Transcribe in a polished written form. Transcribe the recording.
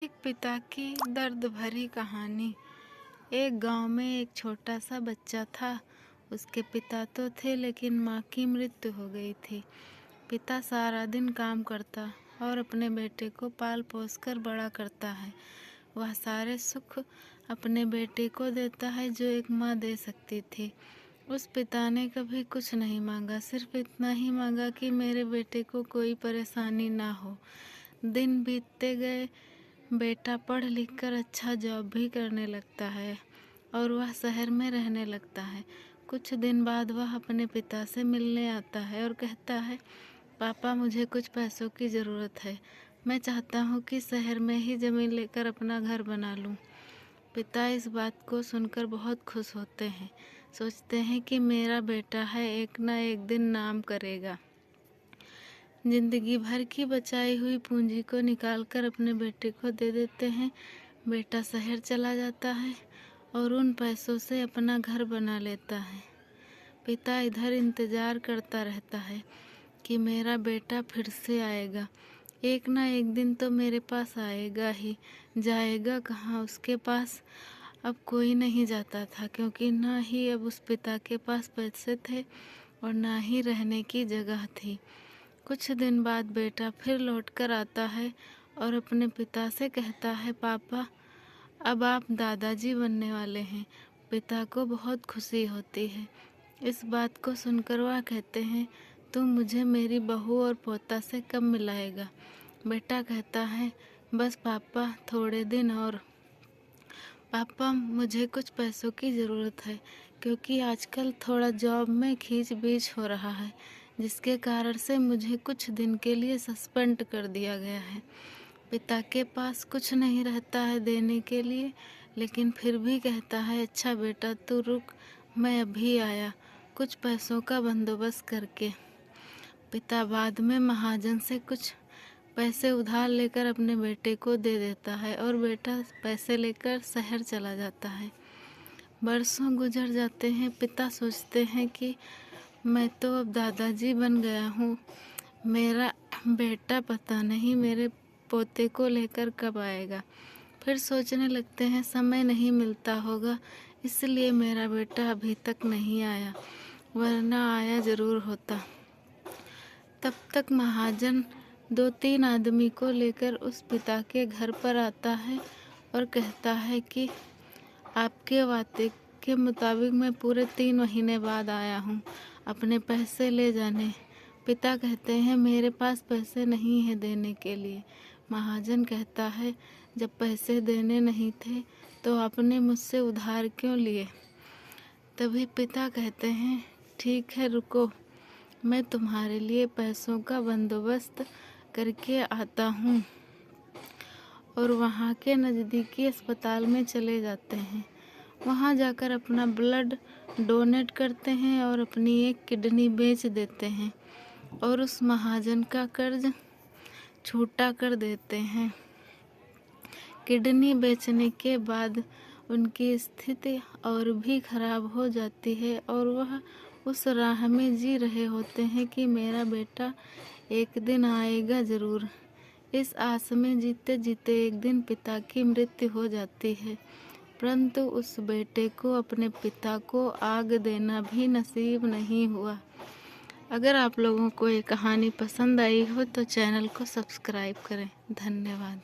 एक पिता की दर्द भरी कहानी। एक गांव में एक छोटा सा बच्चा था। उसके पिता तो थे लेकिन माँ की मृत्यु हो गई थी। पिता सारा दिन काम करता और अपने बेटे को पाल पोस कर बड़ा करता है। वह सारे सुख अपने बेटे को देता है जो एक माँ दे सकती थी। उस पिता ने कभी कुछ नहीं मांगा, सिर्फ इतना ही मांगा कि मेरे बेटे को कोई परेशानी ना हो। दिन बीतते गए, बेटा पढ़ लिख कर अच्छा जॉब भी करने लगता है और वह शहर में रहने लगता है। कुछ दिन बाद वह अपने पिता से मिलने आता है और कहता है, पापा मुझे कुछ पैसों की ज़रूरत है। मैं चाहता हूँ कि शहर में ही ज़मीन लेकर अपना घर बना लूँ। पिता इस बात को सुनकर बहुत खुश होते हैं। सोचते हैं कि मेरा बेटा है, एक ना एक दिन नाम करेगा। जिंदगी भर की बचाई हुई पूंजी को निकालकर अपने बेटे को दे देते हैं। बेटा शहर चला जाता है और उन पैसों से अपना घर बना लेता है। पिता इधर इंतजार करता रहता है कि मेरा बेटा फिर से आएगा, एक ना एक दिन तो मेरे पास आएगा ही। जाएगा कहाँ? उसके पास अब कोई नहीं जाता था, क्योंकि ना ही अब उस पिता के पास पैसे थे और ना ही रहने की जगह थी। कुछ दिन बाद बेटा फिर लौट कर आता है और अपने पिता से कहता है, पापा अब आप दादाजी बनने वाले हैं। पिता को बहुत खुशी होती है। इस बात को सुनकर वह कहते हैं, तुम मुझे मेरी बहू और पोता से कब मिलाएगा? बेटा कहता है, बस पापा थोड़े दिन और। पापा मुझे कुछ पैसों की ज़रूरत है, क्योंकि आजकल थोड़ा जॉब में खींच बीच हो रहा है, जिसके कारण से मुझे कुछ दिन के लिए सस्पेंड कर दिया गया है। पिता के पास कुछ नहीं रहता है देने के लिए, लेकिन फिर भी कहता है, अच्छा बेटा तू रुक, मैं अभी आया कुछ पैसों का बंदोबस्त करके। पिता बाद में महाजन से कुछ पैसे उधार लेकर अपने बेटे को दे देता है और बेटा पैसे लेकर शहर चला जाता है। बरसों गुजर जाते हैं। पिता सोचते हैं कि मैं तो अब दादाजी बन गया हूँ, मेरा बेटा पता नहीं मेरे पोते को लेकर कब आएगा। फिर सोचने लगते हैं, समय नहीं मिलता होगा, इसलिए मेरा बेटा अभी तक नहीं आया, वरना आया ज़रूर होता। तब तक महाजन 2-3 आदमी को लेकर उस पिता के घर पर आता है और कहता है कि आपके वादे के मुताबिक मैं पूरे 3 महीने बाद आया हूँ अपने पैसे ले जाने। पिता कहते हैं, मेरे पास पैसे नहीं है देने के लिए। महाजन कहता है, जब पैसे देने नहीं थे तो आपने मुझसे उधार क्यों लिए? तभी पिता कहते हैं, ठीक है रुको, मैं तुम्हारे लिए पैसों का बंदोबस्त करके आता हूँ। और वहाँ के नज़दीकी अस्पताल में चले जाते हैं। वहाँ जाकर अपना ब्लड डोनेट करते हैं और अपनी एक किडनी बेच देते हैं और उस महाजन का कर्ज छूटा कर देते हैं। किडनी बेचने के बाद उनकी स्थिति और भी खराब हो जाती है और वह उस राह में जी रहे होते हैं कि मेरा बेटा एक दिन आएगा ज़रूर। इस आस में जीते जीते एक दिन पिता की मृत्यु हो जाती है, परंतु उस बेटे को अपने पिता को आग देना भी नसीब नहीं हुआ। अगर आप लोगों को ये कहानी पसंद आई हो तो चैनल को सब्सक्राइब करें। धन्यवाद।